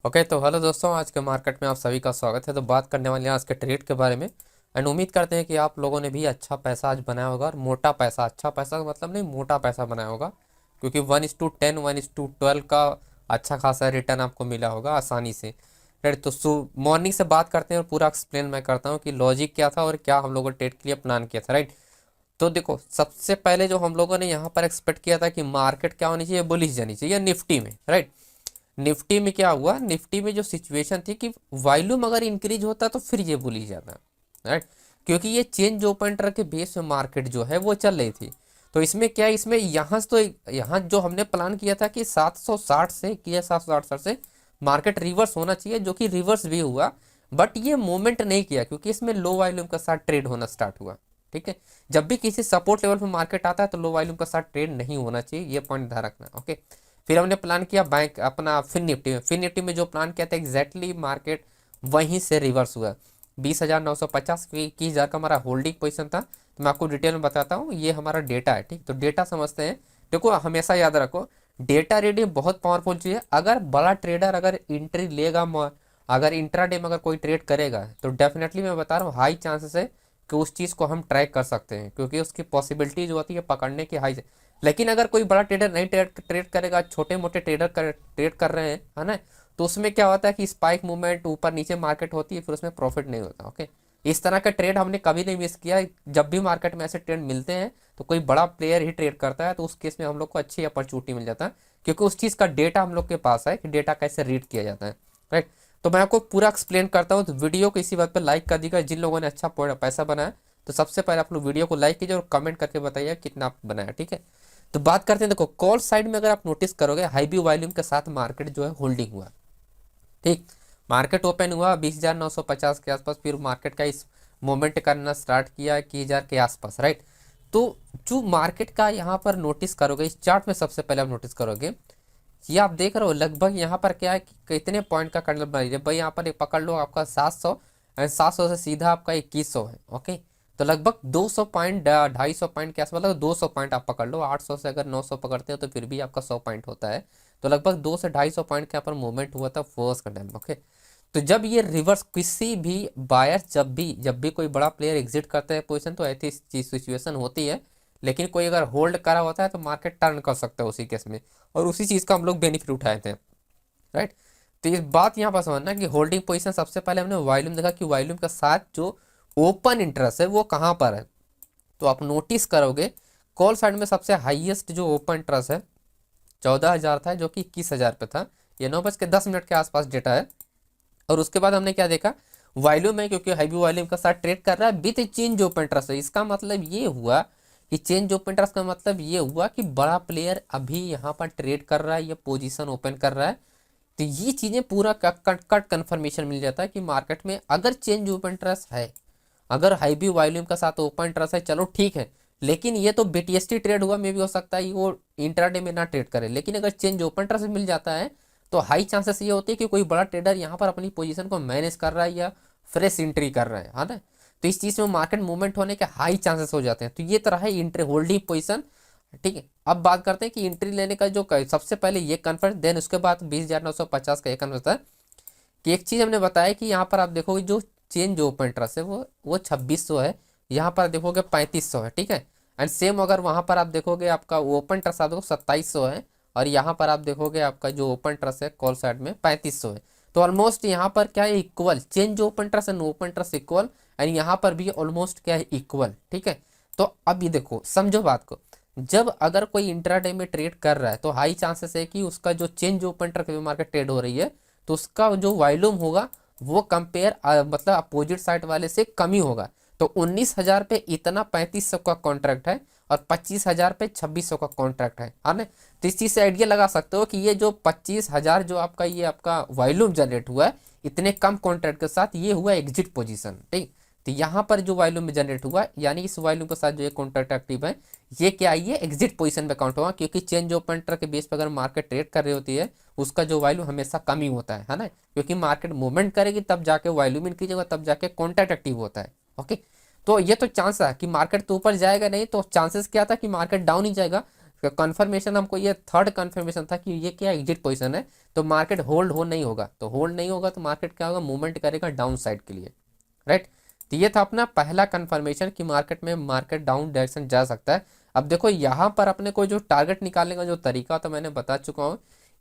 Okay तो hello दोस्तों, आज के मार्केट में आप सभी का स्वागत है। तो बात करने वाले हैं आज के ट्रेड के बारे में। एंड उम्मीद करते हैं कि आप लोगों ने भी अच्छा पैसा आज बनाया होगा, और मोटा पैसा। अच्छा पैसा का मतलब नहीं, मोटा पैसा बनाया होगा, क्योंकि 1:10 1:12 का अच्छा खासा रिटर्न आपको मिला होगा आसानी से। राइट, तो मॉर्निंग से बात करते हैं और पूरा एक्सप्लेन मैं करता हूँ कि लॉजिक क्या था और क्या हम लोगों ने ट्रेड के लिए प्लान किया था। राइट, तो देखो, सबसे पहले जो हम लोगों ने यहाँ पर एक्सपेक्ट किया था कि मार्केट क्या होनी चाहिए, बुलिश जानी चाहिए निफ्टी में। राइट, निफ्टी में क्या हुआ, निफ्टी में जो सिचुएशन थी कि वॉल्यूम अगर इंक्रीज होता तो फिर ये बुलिश जाता। राइट, क्योंकि ये चेंज ओपन इंटरेस्ट के बेस में मार्केट जो है वो चल रही थी। तो इसमें क्या है, इसमें यहाँ से तो यहाँ जो हमने प्लान किया था कि 760 से किया, 760 से मार्केट रिवर्स होना चाहिए, जो कि रिवर्स भी हुआ। बट ये मूवमेंट नहीं किया क्योंकि इसमें लो वॉल्यूम के साथ ट्रेड होना स्टार्ट हुआ। ठीक है, जब भी किसी सपोर्ट लेवल पर मार्केट आता है तो लो वॉल्यूम के साथ ट्रेड नहीं होना चाहिए, ये पॉइंट ध्यान रखना। ओके, फिर हमने प्लान किया बैंक अपना फिन निफ्टी में जो प्लान किया था एग्जैक्टली मार्केट वहीं से रिवर्स हुआ। 20,950 की 21,000 का हमारा होल्डिंग पोजीशन था। तो मैं आपको डिटेल में बताता हूँ, ये हमारा डेटा है। ठीक, तो डेटा समझते हैं। देखो, हमेशा याद रखो, डेटा रीडिंग बहुत पावरफुल चीज़ है। अगर बड़ा ट्रेडर अगर एंट्री लेगा, अगर इंट्राडे में अगर कोई ट्रेड करेगा, तो डेफिनेटली मैं बता रहा हूँ हाई चांसेस है कि उस चीज़ को हम ट्रैक कर सकते हैं, क्योंकि उसकी पॉसिबिलिटी जो होती है पकड़ने की हाई। लेकिन अगर कोई बड़ा ट्रेडर नहीं ट्रेड करेगा, छोटे मोटे ट्रेड कर रहे हैं, है ना, तो उसमें क्या होता है कि स्पाइक मूवमेंट ऊपर नीचे मार्केट होती है, फिर उसमें प्रॉफिट नहीं होता। ओके, इस तरह का ट्रेड हमने कभी नहीं मिस किया। जब भी मार्केट में ऐसे ट्रेड मिलते हैं तो कोई बड़ा प्लेयर ही ट्रेड करता है, तो उस केस में हम लोग को अच्छी अपॉर्चुनिटी मिल जाता है, क्योंकि उस चीज़ का डेटा हम लोग के पास है कि डेटा कैसे रीड किया जाता है। राइट, तो मैं आपको पूरा एक्सप्लेन करता हूँ। तो वीडियो को इसी बात पर लाइक कर दीजिएगा जिन लोगों ने अच्छा पैसा बनाया। तो सबसे पहले आप लोग वीडियो को लाइक कीजिए और कमेंट करके बताइए कितना बनाया। ठीक है, तो बात करते हैं। देखो, कॉल साइड में अगर आप नोटिस करोगे, हाई व्यू वॉल्यूम के साथ मार्केट जो है होल्डिंग हुआ। ठीक, मार्केट ओपन हुआ 20,950 के आसपास, फिर मार्केट का इस मोमेंट करना स्टार्ट किया 21,000 के आसपास। राइट, तो जो मार्केट का यहाँ पर नोटिस करोगे, इस चार्ट में सबसे पहले आप नोटिस करोगे, ये आप देख रहे हो लगभग यहाँ पर क्या है कि कितने पॉइंट का कैंडल बना है भाई। यहाँ पर एक पकड़ लो, आपका 700, 700 से सीधा आपका 2100 है। ओके, तो लगभग 200 पॉइंट, 250 पॉइंट के आसपास, मतलब 200 पॉइंट आप पकड़ लो। 800 से अगर 900 पकड़ते हो तो फिर भी आपका 100 पॉइंट होता है। तो लगभग 2 से 250 पॉइंट के यहाँ पर मूवमेंट हुआ था फर्स्ट कैंडल। ओके, तो जब ये रिवर्स, किसी भी बायर जब भी कोई बड़ा प्लेयर एग्जिट करता है पोजीशन, तो ऐसी सिचुएशन होती है। लेकिन कोई अगर होल्ड करा होता है तो मार्केट टर्न कर सकता है उसी केस में, और उसी चीज़ का हम लोग बेनिफिट उठाए थे। राइट, तो ये बात यहाँ पर समझना कि होल्डिंग पोजीशन, सबसे पहले हमने वॉल्यूम देखा कि वॉल्यूम के साथ जो ओपन इंटरेस्ट है वो कहाँ पर है। तो आप नोटिस करोगे, कॉल साइड में सबसे हाईएस्ट जो ओपन इंटरेस्ट है 14,000 था, जो कि 21,000 पे था। ये 9:10 के आसपास डेटा है। और उसके बाद हमने क्या देखा, वॉल्यूम है, क्योंकि हैवी वॉल्यूम के साथ ट्रेड कर रहा है विथ चेंज ओपन इंटरेस्ट है। इसका मतलब ये हुआ कि चेंज ओपन इंटरेस्ट का मतलब ये हुआ कि बड़ा प्लेयर अभी यहाँ पर ट्रेड कर रहा है, ये पोजीशन ओपन कर रहा है। तो ये चीज़ें पूरा कट कट कन्फर्मेशन मिल जाता है कि मार्केट में अगर चेंज ओपन इंटरेस्ट है, अगर हाई व्यू वॉल्यूम के साथ ओपन इंटरेस्ट है, चलो ठीक है। लेकिन ये तो बीटीएसटी ट्रेड हुआ, मे भी हो सकता है वो इंट्राडे में ना ट्रेड करे। लेकिन अगर चेंज ओपन इंटरेस्ट मिल जाता है तो हाई चांसेस ये होते हैं कि कोई बड़ा ट्रेडर यहाँ पर अपनी पोजीशन को मैनेज कर रहा है या फ्रेश एंट्री कर रहा है ना। तो इस चीज़ में मार्केट मूवमेंट होने के हाई चांसेस हो जाते हैं। तो ये तरह है इंट्री होल्डिंग पोजीशन। ठीक है, अब बात करते हैं कि एंट्री लेने का जो सबसे पहले ये कन्फर्म, देन उसके बाद 20,950 का ये कन्फर्म था कि एक चीज़ हमने बताया कि यहाँ पर आप देखोगे जो चेंज ओपन इंटरेस्ट है वो 2600 है। यहाँ पर देखोगे 3500 है। ठीक है, एंड सेम अगर वहाँ पर आप देखोगे आपका ओपन इंटरेस्ट आप देखो 2700 है, और यहाँ पर आप देखोगे आपका जो ओपन इंटरेस्ट है कॉल साइड में 3500 है। तो ऑलमोस्ट यहाँ पर क्या है, equal. Change open interest and open interest equal, and यहाँ पर भी ऑलमोस्ट क्या है, इक्वल। ठीक है, तो अब ये देखो, समझो बात को। जब अगर कोई इंट्राडे में ट्रेड कर रहा है तो हाई चांसेस है कि उसका जो change open interest market trade हो रही है, तो उसका जो वॉल्यूम होगा वो कंपेयर मतलब अपोजिट साइड वाले से कम ही होगा। तो 19,000 पे इतना 3500 का कॉन्ट्रैक्ट है, और 25,000 पे 2600 का कॉन्ट्रैक्ट है ना। तो इस चीज़ से आइडिया लगा सकते हो कि ये जो 25,000 जो आपका ये आपका वॉल्यूम जनरेट हुआ है इतने कम कॉन्ट्रैक्ट के साथ, ये हुआ एग्जिट पोजीशन। ठीक, तो यहाँ पर जो वॉल्यूम में जनरेट हुआ, यानी इस वॉल्यूम के साथ जो ये कॉन्ट्रैक्ट एक्टिव है, ये क्या है, ये एग्जिट पोजीशन में काउंट होगा। क्योंकि चेंज ओपन इंटरेस्ट के बेस पर अगर मार्केट ट्रेड कर रही होती है, उसका जो वॉल्यूम हमेशा कम ही होता है ना। क्योंकि मार्केट मूवमेंट करेगी तब जाके वॉल्यूम इंक्रीज होगा, तब जाके कॉन्ट्रैक्ट एक्टिव होता है। ओके, तो ये तो चांस है कि मार्केट तो ऊपर जाएगा नहीं, तो चांसेस क्या था कि मार्केट डाउन ही जाएगा। कंफर्मेशन हमको ये थर्ड कंफर्मेशन था कि ये क्या एग्जिट पोजीशन है, तो मार्केट होल्ड हो नहीं होगा, तो होल्ड नहीं होगा तो मार्केट क्या होगा, मूवमेंट करेगा डाउन साइड के लिए, राइट। तो ये था अपना पहला कंफर्मेशन कि मार्केट डाउन डायरेक्शन जा सकता है। अब देखो यहाँ पर अपने को जो टारगेट निकालने का जो तरीका तो मैंने बता चुका हूँ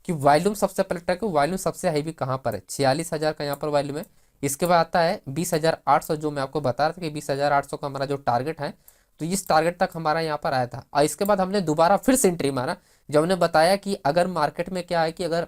कि वॉल्यूम सबसे पहले ट्रैक, वॉल्यूम सबसे हैवी कहाँ पर है, 46,000 का यहाँ पर वॉल्यूम है। इसके बाद आता है 20,800, जो मैं आपको बता रहा था कि 20,800 का हमारा जो टारगेट है, तो इस टारगेट तक हमारा यहाँ पर आया था। और इसके बाद हमने दोबारा फिर से एंट्री मारा, जब हमने बताया कि अगर मार्केट में क्या है कि अगर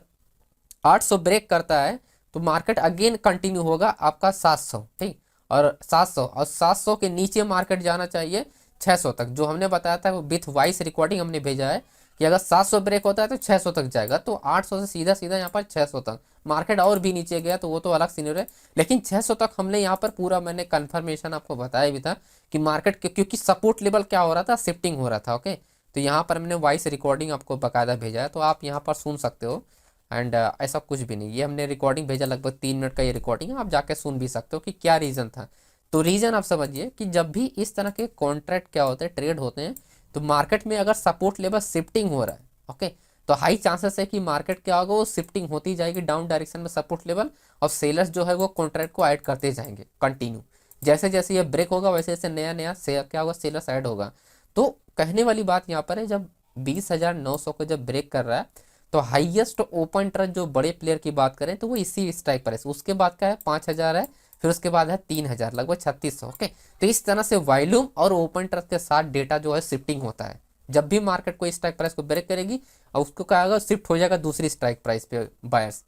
800 ब्रेक करता है तो मार्केट अगेन कंटिन्यू होगा आपका 700, ठीक। और 700 के नीचे मार्केट जाना चाहिए 600 तक, जो हमने बताया था वो विथ वॉइस रिकॉर्डिंग हमने भेजा है कि अगर 700 ब्रेक होता है तो 600 तक जाएगा, तो 800 से सीधा सीधा यहाँ पर 600 तक। मार्केट और भी नीचे गया तो वो तो अलग सीनियर है, लेकिन 600 तक हमने यहाँ पर पूरा मैंने कंफर्मेशन आपको बताया भी था कि मार्केट क्योंकि सपोर्ट लेवल क्या हो रहा था, शिफ्टिंग हो रहा था, ओके। तो यहाँ पर हमने वॉइस रिकॉर्डिंग आपको बकायदा भेजा है, तो आप यहाँ पर सुन सकते हो। एंड ऐसा कुछ भी नहीं, ये हमने रिकॉर्डिंग भेजा, लगभग 3 मिनट का ये रिकॉर्डिंग है, आप जाके सुन भी सकते हो कि क्या रीज़न था। तो रीज़न आप समझिए कि जब भी इस तरह के कॉन्ट्रैक्ट क्या होते हैं, ट्रेड होते हैं, तो मार्केट में अगर सपोर्ट लेवल शिफ्टिंग हो रहा है, ओके, तो हाई चांसेस है कि मार्केट क्या होगा, वो शिफ्टिंग होती जाएगी डाउन डायरेक्शन में सपोर्ट लेवल, और सेलर्स जो है वो कॉन्ट्रैक्ट को ऐड करते जाएंगे कंटिन्यू। जैसे जैसे ये ब्रेक होगा वैसे वैसे नया नया से क्या होगा, सेलर्स ऐड होगा। तो कहने वाली बात यहाँ पर है, जब 20,900 को जब ब्रेक कर रहा है तो हाईएस्ट ओपन ट्रस्ट जो बड़े प्लेयर की बात करें तो वो इसी स्ट्राइक पर है। उसके बाद क्या है, 5,000 है, फिर उसके बाद है 3,000, लगभग 3600, ओके। तो इस तरह से वॉल्यूम और ओपन ट्रस्ट के साथ डेटा जो है शिफ्टिंग होता है। जब भी मार्केट को स्ट्राइक प्राइस को ब्रेक करेगी और उसको क्या होगा, शिफ्ट हो जाएगा दूसरी स्ट्राइक प्राइस पे बायर्स,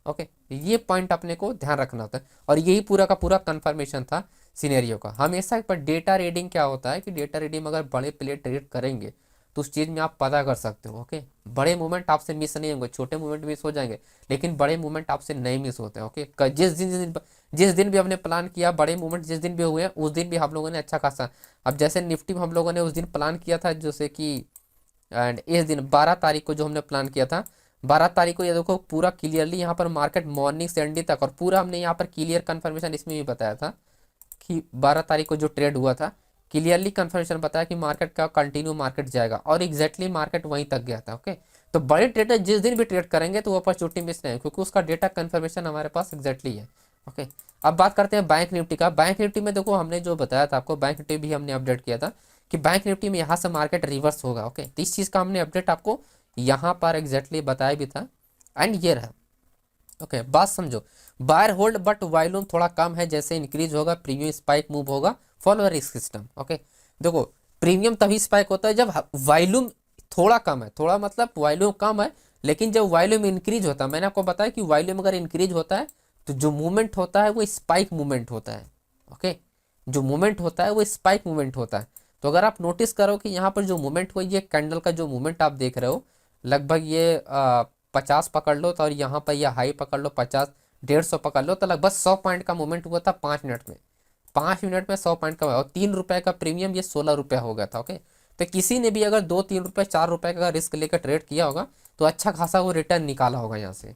ओके। ये पॉइंट अपने को ध्यान रखना होता है, और यही पूरा का पूरा कंफर्मेशन था सिनेरियो का हमेशा। पर डेटा रीडिंग क्या होता है कि डेटा रीडिंग अगर बड़े प्लेयर ट्रेड करेंगे तो उस चीज़ में आप पता कर सकते हो, ओके। बड़े मूवमेंट आपसे मिस नहीं होंगे, छोटे मूवमेंट मिस हो जाएंगे, लेकिन बड़े मूवमेंट आपसे नहीं मिस होते हैं, ओके। जिस दिन भी हमने प्लान किया, बड़े मूवमेंट जिस दिन भी हुए हैं उस दिन भी हम लोगों ने अच्छा खासा, अब जैसे निफ्टी में हम लोगों ने उस दिन प्लान किया था जैसे कि, एंड इस दिन 12 तारीख को जो हमने प्लान किया था, 12 तारीख को ये देखो पूरा क्लियरली यहाँ पर मार्केट मॉर्निंग से एंडी तक, और पूरा हमने यहाँ पर क्लियर कंफर्मेशन इसमें भी बताया था कि 12 तारीख को जो ट्रेड हुआ था क्लियरली कंफर्मेशन बताया कि मार्केट का कंटिन्यू मार्केट जाएगा, और एग्जैक्टली मार्केट वहीं तक गया था, ओके। तो बड़े ट्रेडर जिस दिन भी ट्रेड करेंगे तो वो अपॉर्चुनिटी मिस नहीं है, क्योंकि उसका डेटा कंफर्मेशन हमारे पास एग्जैक्टली है, ओके। अब बात करते हैं बैंक निफ्टी का। बैंक निफ्टी में देखो हमने जो बताया था आपको, बैंक निफ्टी भी हमने अपडेट किया था कि बैंक निफ्टी में यहाँ से मार्केट रिवर्स होगा, ओके। तो इस चीज़ का हमने अपडेट आपको यहाँ पर एग्जैक्टली बताया भी था, एंड ये रहा, ओके। बात समझो, बायर होल्ड बट वॉल्यूम थोड़ा कम है, जैसे इंक्रीज होगा प्रीमियम स्पाइक मूव होगा, फॉलो रिस्क सिस्टम, ओके। देखो प्रीमियम तभी स्पाइक होता है जब वॉल्यूम थोड़ा कम है, थोड़ा मतलब वॉल्यूम कम है, लेकिन जब वॉल्यूम इंक्रीज होता है, मैंने आपको बताया कि वॉल्यूम अगर इंक्रीज होता है तो जो मूवमेंट होता है वो स्पाइक मूवमेंट होता है, ओके। जो मूवमेंट होता है वो स्पाइक मूवमेंट होता है। तो अगर आप नोटिस करो कि यहाँ पर जो मूवमेंट हुआ, ये कैंडल का जो मूवमेंट आप देख रहे हो, लगभग ये 50 पकड़ लो तो, और यहाँ पर यह हाई पकड़ लो 50, 150 पकड़ लो, तो लगभग 100 पॉइंट का मूवमेंट हुआ था 5 मिनट में। 5 मिनट में 100 पॉइंट का हुआ, और 3 रुपए का प्रीमियम, ये 16 रुपया हो गया था, ओके। तो किसी ने भी अगर 2-3 रुपए 4 रुपए का रिस्क लेकर ट्रेड किया होगा तो अच्छा खासा वो रिटर्न निकाला होगा यहाँ से,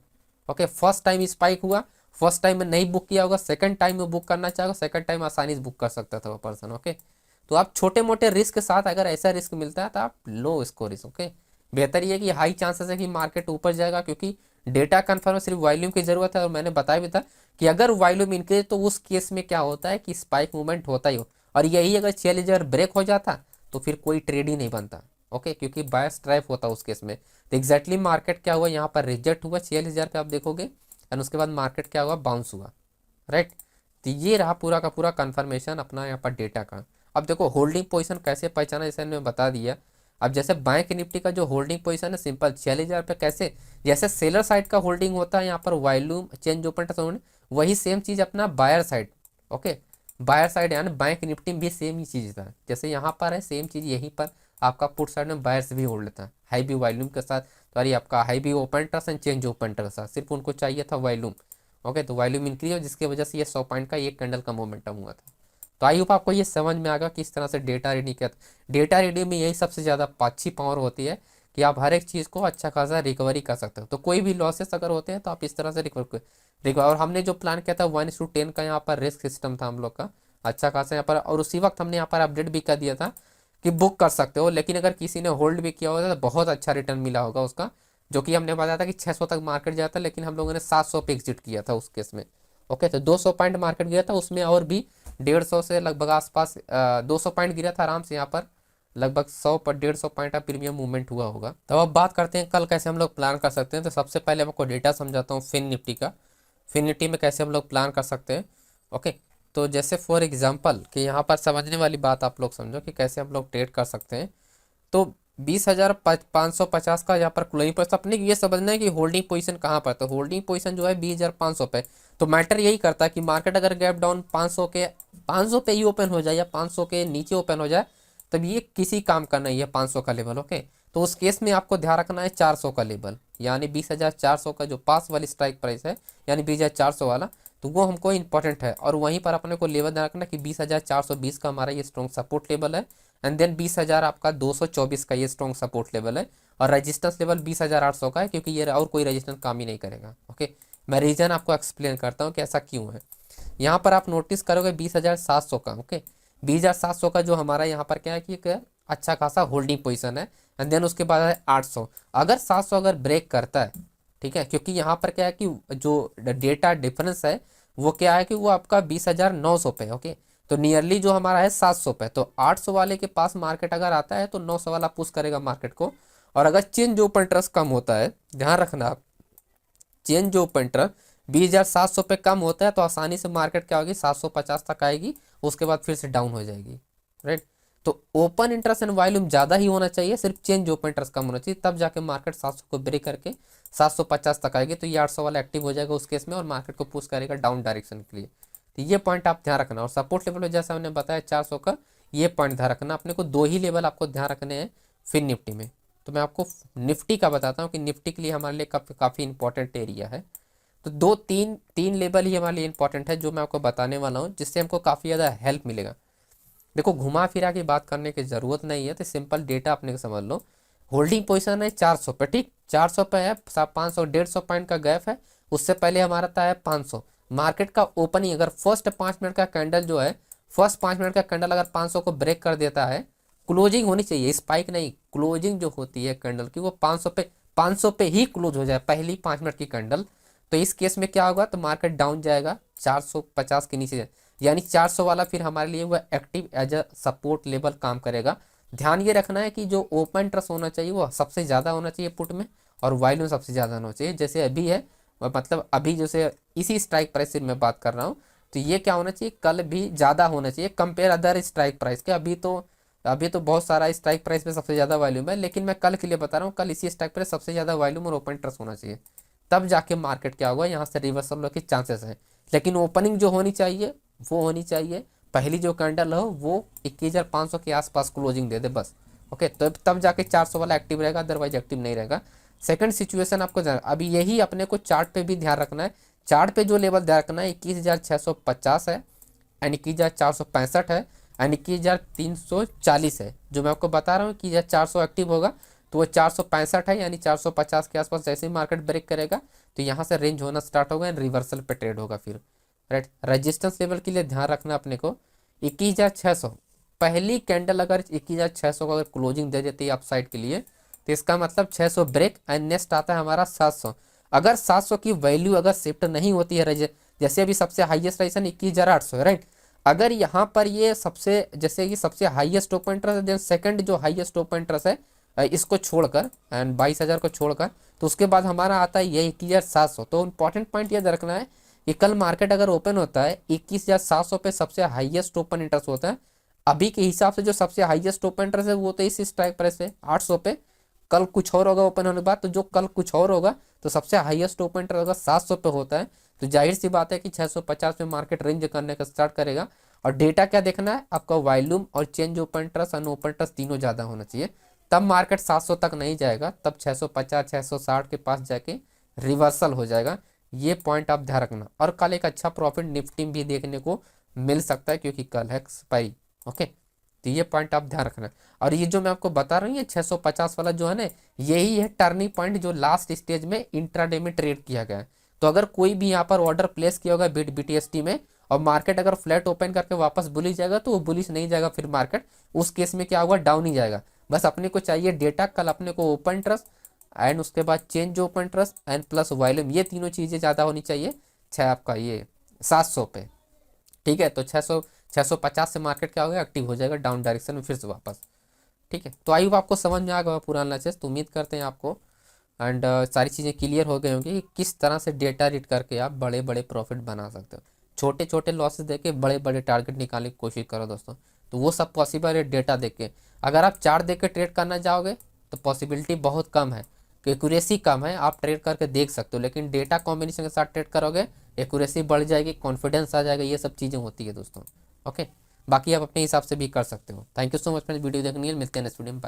ओके। फर्स्ट टाइम स्पाइक हुआ, फर्स्ट टाइम में नहीं बुक किया होगा, सेकंड टाइम में बुक करना चाहोगा, सेकंड टाइम आसानी से बुक कर सकता था वो पर्सन, ओके। तो आप छोटे मोटे रिस्क के साथ अगर ऐसा रिस्क मिलता है तो आप लो इसको रिस्क, ओके। बेहतर ये है कि हाई चांसेस है कि मार्केट ऊपर जाएगा, क्योंकि डेटा कन्फर्म सिर्फ वॉल्यूम की जरूरत है, और मैंने बताया भी था कि अगर वॉल्यूम इंक्रीज तो उस केस में क्या होता है कि स्पाइक मूवमेंट होता ही हो, और यही अगर 6,000 ब्रेक हो जाता तो फिर कोई ट्रेड ही नहीं बनता, ओके, क्योंकि बायस स्ट्राइप होता उस केस में। तो एग्जैक्टली मार्केट क्या हुआ, यहाँ पर रिजेक्ट हुआ 46,000 पे आप देखोगे, एंड उसके बाद मार्केट क्या हुआ, बाउंस हुआ, राइट। तो ये रहा पूरा का पूरा कंफर्मेशन अपना यहाँ पर डेटा का। अब देखो होल्डिंग पोजीशन कैसे पहचाना, जैसे मैंने बता दिया। अब जैसे बैंक निफ्टी का जो होल्डिंग पोजीशन है सिंपल, 46,000 पे कैसे, जैसे सेलर साइड का होल्डिंग होता है यहाँ पर वॉल्यूम चेंज ओपन ट्रस्ट, वही सेम चीज़ अपना buyer side, okay. Buyer side यानी बैंक निफ्टी में भी सेम ही चीज़ था, जैसे यहाँ पर है सेम चीज़, यहीं पर आपका पुट साइड में बायर्स भी होल्ड था हाई भी वॉल्यूम के साथ। तो अरे आपका हाई भी open trust and change open trust था, सिर्फ उनको चाहिए था वॉल्यूम, ओके। तो वॉल्यूम इंक्रीज हो, जिसकी वजह से ये 100 पॉइंट का एक कैंडल का मोमेंटम हुआ था। तो आई होप आपको ये समझ में आ गया किस तरह से डेटा रीडिंग किया। डेटा रीडिंग में यही सबसे ज़्यादा अच्छी पावर होती है कि आप हर एक चीज़ को अच्छा खासा रिकवरी कर सकते हो। तो कोई भी लॉसेस अगर होते हैं तो आप इस तरह से रिकवर, और हमने जो प्लान किया था 1:10 का यहाँ पर रिस्क सिस्टम था हम लोग का, अच्छा खासा यहाँ पर। और उसी वक्त हमने यहाँ पर अपडेट भी कर दिया था कि बुक कर सकते हो, लेकिन अगर किसी ने होल्ड भी किया होगा तो बहुत अच्छा रिटर्न मिला होगा उसका, जो कि हमने बताया था कि 600 तक मार्केट जाता, लेकिन हम लोगों ने 700 पे एग्जिट किया था उस केस में। ओके, तो 200 पॉइंट मार्केट गिरा था, उसमें और भी 150 से लगभग आसपास 200 पॉइंट गिरा था आराम से, यहाँ पर लगभग 100 पर 150 पॉइंट का प्रीमियम मूवमेंट हुआ होगा। तो अब बात करते हैं कल कैसे हम लोग प्लान कर सकते हैं। तो सबसे पहले मैं आपको डेटा समझाता हूँ फिन निफ्टी का, फिन निफ्टी में कैसे हम लोग प्लान कर सकते हैं। ओके, तो जैसे फॉर एग्जांपल कि यहाँ पर समझने वाली बात आप लोग समझो कि कैसे हम लोग ट्रेड कर सकते हैं। तो 20,550 का यहाँ पर क्लोजिंग प्राइस, अपने ये समझना है कि होल्डिंग पोजीशन कहाँ पर, तो होल्डिंग पोजीशन जो है 20,500 पे। तो मैटर यही करता है कि मार्केट अगर गैप डाउन 500 पे ही ओपन हो जाए या 500 के नीचे ओपन हो जाए, तब ये किसी काम का नहीं है 500 का लेवल। ओके, तो उस केस में आपको ध्यान रखना है 400 का लेवल, यानी 20,400 का जो पास वाली स्ट्राइक प्राइस है, यानी 20,400 वाला, तो वो हमको इंपॉर्टेंट है। और वहीं पर अपने को लेवल ध्यान रखना कि 20,420 का हमारा ये स्ट्रॉन्ग सपोर्ट लेवल है, एंड देन 20,000 आपका 224 का ये स्ट्रॉन्ग सपोर्ट लेवल है, और रेजिस्टेंस लेवल 20,800 का है, क्योंकि ये और कोई रेजिस्टेंस काम ही नहीं करेगा। ओके, मैं रीजन आपको एक्सप्लेन करता हूँ कि ऐसा क्यों है। यहाँ पर आप नोटिस करोगे 20,700 का, ओके, 20,700 का जो हमारा यहाँ पर क्या है कि एक अच्छा खासा होल्डिंग पोजीशन है, एंड देन उसके बाद है 800। अगर 700 अगर ब्रेक करता है, ठीक है, क्योंकि यहाँ पर क्या है कि जो डेटा डिफरेंस है वो क्या है कि वो आपका 20,900 पे। ओके, तो नियरली जो हमारा है 700 पे, तो 800 वाले के पास मार्केट अगर आता है तो 900 वाला पुश करेगा मार्केट को। और अगर चेंज ओपन इंटरेस्ट कम होता है, ध्यान रखना आप, चेंज ओपन इंटरेस्ट 20,700 पे कम होता है तो आसानी से मार्केट क्या होगी 750 तक आएगी, उसके बाद फिर से डाउन हो जाएगी। राइट, तो ओपन इंटरेस्ट एंड वॉल्यूम ज़्यादा ही होना चाहिए, सिर्फ चेंज ओपन इंटरेस्ट कम होना चाहिए, तब जाके मार्केट 700 को ब्रेक करके 750 तक आएगी, तो ये 800 वाला एक्टिव हो जाएगा उस केस में और मार्केट को पुश करेगा डाउन डायरेक्शन के लिए। तो ये पॉइंट आप ध्यान रखना। और सपोर्ट लेवल में जैसा हमने बताया 400 का, ये पॉइंट ध्यान रखना। अपने को दो ही लेवल आपको ध्यान रखने हैं फिन निफ्टी में। तो मैं आपको निफ्टी का बताता हूँ कि निफ्टी के लिए हमारे लिए काफ़ी इंपॉर्टेंट एरिया है। तो दो तीन तीन लेवल ही हमारे लिए इंपॉर्टेंट है जो मैं आपको बताने वाला हूँ, जिससे हमको काफ़ी ज़्यादा हेल्प मिलेगा। देखो, घुमा फिरा की बात करने की ज़रूरत नहीं है, तो सिंपल डेटा अपने को समझ लो। होल्डिंग पोजीशन है 400 पे, ठीक, 400 पे है, 500 150 पॉइंट का गैप है, उससे पहले हमारा था है 500। मार्केट का ओपनिंग अगर फर्स्ट 5 मिनट का कैंडल जो है, फर्स्ट 5 मिनट का कैंडल अगर 500 को ब्रेक कर देता है, क्लोजिंग होनी चाहिए, स्पाइक नहीं, क्लोजिंग जो होती है कैंडल की वो 500 पे ही क्लोज हो जाए पहली 5 मिनट की कैंडल, तो इस केस में क्या होगा, तो मार्केट डाउन जाएगा 450 के नीचे, यानी 400 वाला फिर हमारे लिए वो active as a support level काम करेगा। ध्यान ये रखना है कि जो ओपन इंटरेस्ट होना चाहिए वो सबसे ज़्यादा होना चाहिए पुट में, और वॉल्यूम सबसे ज़्यादा होना चाहिए, जैसे अभी है, मतलब अभी जैसे इसी स्ट्राइक प्राइस से मैं बात कर रहा हूँ, तो ये क्या होना चाहिए, कल भी ज़्यादा होना चाहिए कंपेयर अदर स्ट्राइक प्राइस के। अभी तो बहुत सारा स्ट्राइक प्राइस पे सबसे ज़्यादा वॉल्यूम है, लेकिन मैं कल के लिए बता रहा हूँ, कल इसी स्ट्राइक प्राइस सबसे ज़्यादा वॉल्यूम और ओपन इंटरेस्ट होना चाहिए, तब जाके मार्केट क्या होगा, यहाँ से रिवर्सल होने के चांसेस हैं। लेकिन ओपनिंग जो होनी चाहिए वो होनी चाहिए, पहली जो कैंडल हो वो 21,500 के आसपास क्लोजिंग दे दे बस। ओके, तो तब जाके 400 वाला एक्टिव रहेगा, अदरवाइज एक्टिव नहीं रहेगा। सेकंड सिचुएशन आपको अभी यही अपने को चार्ट पे भी ध्यान रखना है। चार्ट पे जो लेवल ध्यान रखना है 21,650 है, एंड 21,465 है, एंड 21,340 है। जो मैं आपको बता रहा हूँ 21,400 एक्टिव होगा, तो वो 465 है, यानी 450 के आसपास जैसे ही मार्केट ब्रेक करेगा तो यहाँ से रेंज होना स्टार्ट होगा एंड रिवर्सल पे ट्रेड होगा फिर। राइट, रेजिस्टेंस लेवल के लिए ध्यान रखना अपने को 21,600, पहली कैंडल अगर 21,600 को अगर क्लोजिंग दे देती है अपसाइड के लिए, तो इसका मतलब 600 ब्रेक, एंड नेक्स्ट आता है हमारा 700। अगर 700 की वैल्यू अगर शिफ्ट नहीं होती है, जैसे अभी सबसे हाईएस्ट रजिस्ट्रेशन 21,800 है, राइट, अगर यहाँ पर ये सबसे, जैसे कि सबसे हाईएस्ट ओपन इंटरेस्ट है, देन सेकंड जो हाईएस्ट ओपन इंटरेस्ट है इसको छोड़कर एंड 22,000 को छोड़कर, तो उसके बाद हमारा आता है ये 21,700। तो इंपॉर्टेंट पॉइंट ये रखना है कि कल मार्केट अगर ओपन होता है 21,700 पे सबसे हाईएस्ट ओपन इंटरेस्ट होता है, अभी के हिसाब से जो सबसे हाईएस्ट ओपन इंटरेस्ट है वो तो इस स्ट्राइक प्राइस पे 800 पे, कल कुछ और होगा ओपन होने के बाद, तो जो कल कुछ और होगा तो सबसे हाईएस्ट ओपन इंटरेस्ट अगर 700 पे होता है, तो जाहिर सी बात है कि 650 में मार्केट रेंज करने का स्टार्ट करेगा। और डेटा क्या देखना है आपका, वॉल्यूम और चेंज ओपन इंटरेस्ट और ओपन इंटरेस्ट तीनों ज़्यादा होना चाहिए, तब मार्केट 700 तक नहीं जाएगा, तब 650 660 के पास जाके रिवर्सल हो जाएगा। ये पॉइंट आप ध्यान रखना। और कल एक अच्छा प्रॉफिट निफ्टी भी देखने को मिल सकता है, क्योंकि कल है एक्सपायरी। ओके, तो ये पॉइंट आप ध्यान रखना। और ये जो मैं आपको बता रहा हूँ ये 650 वाला जो है ना, यही है टर्निंग पॉइंट जो लास्ट स्टेज में इंट्राडे में ट्रेड किया गया है। तो अगर कोई भी यहाँ पर ऑर्डर प्लेस किया होगा बिट BTST में और मार्केट अगर फ्लैट ओपन करके वापस बुलिश जाएगा तो वो बुलिश नहीं जाएगा, फिर मार्केट उस केस में क्या होगा, डाउन ही जाएगा। बस अपने को चाहिए डेटा, कल अपने को ओपन ट्रस्ट एंड उसके बाद change open trust and plus volume, ये तीनों चीज़ें ज़्यादा होनी चाहिए आपका ये 700 पे। ठीक है, तो 650 से मार्केट क्या होगा, एक्टिव हो जाएगा डाउन डायरेक्शन में फिर से वापस। ठीक है, तो आई होप आपको समझ में आ गया पूरा एनालिसिस। तो उम्मीद करते हैं आपको एंड सारी चीज़ें क्लियर हो गई होंगी कि किस तरह से डेटा रीड करके आप बड़े बड़े प्रॉफिट बना सकते हो। छोटे छोटे लॉसेस देके बड़े बड़े टारगेट निकालने की कोशिश करो दोस्तों, तो वो सब पॉसिबल है डेटा देख के। अगर आप चार्ट देख के ट्रेड करना चाहोगे तो पॉसिबिलिटी बहुत कम है, एक्यूरेसी कम है, आप ट्रेड करके देख सकते हो। लेकिन डेटा कॉम्बिनेशन के साथ ट्रेड करोगे एक्यूरेसी बढ़ जाएगी, कॉन्फिडेंस आ जाएगा, ये सब चीज़ें होती है दोस्तों। ओके, बाकी आप अपने हिसाब से भी कर सकते हो। Thank you so much friends, video देखने के लिए। मिलते हैं नेक्स्ट वीडियो में।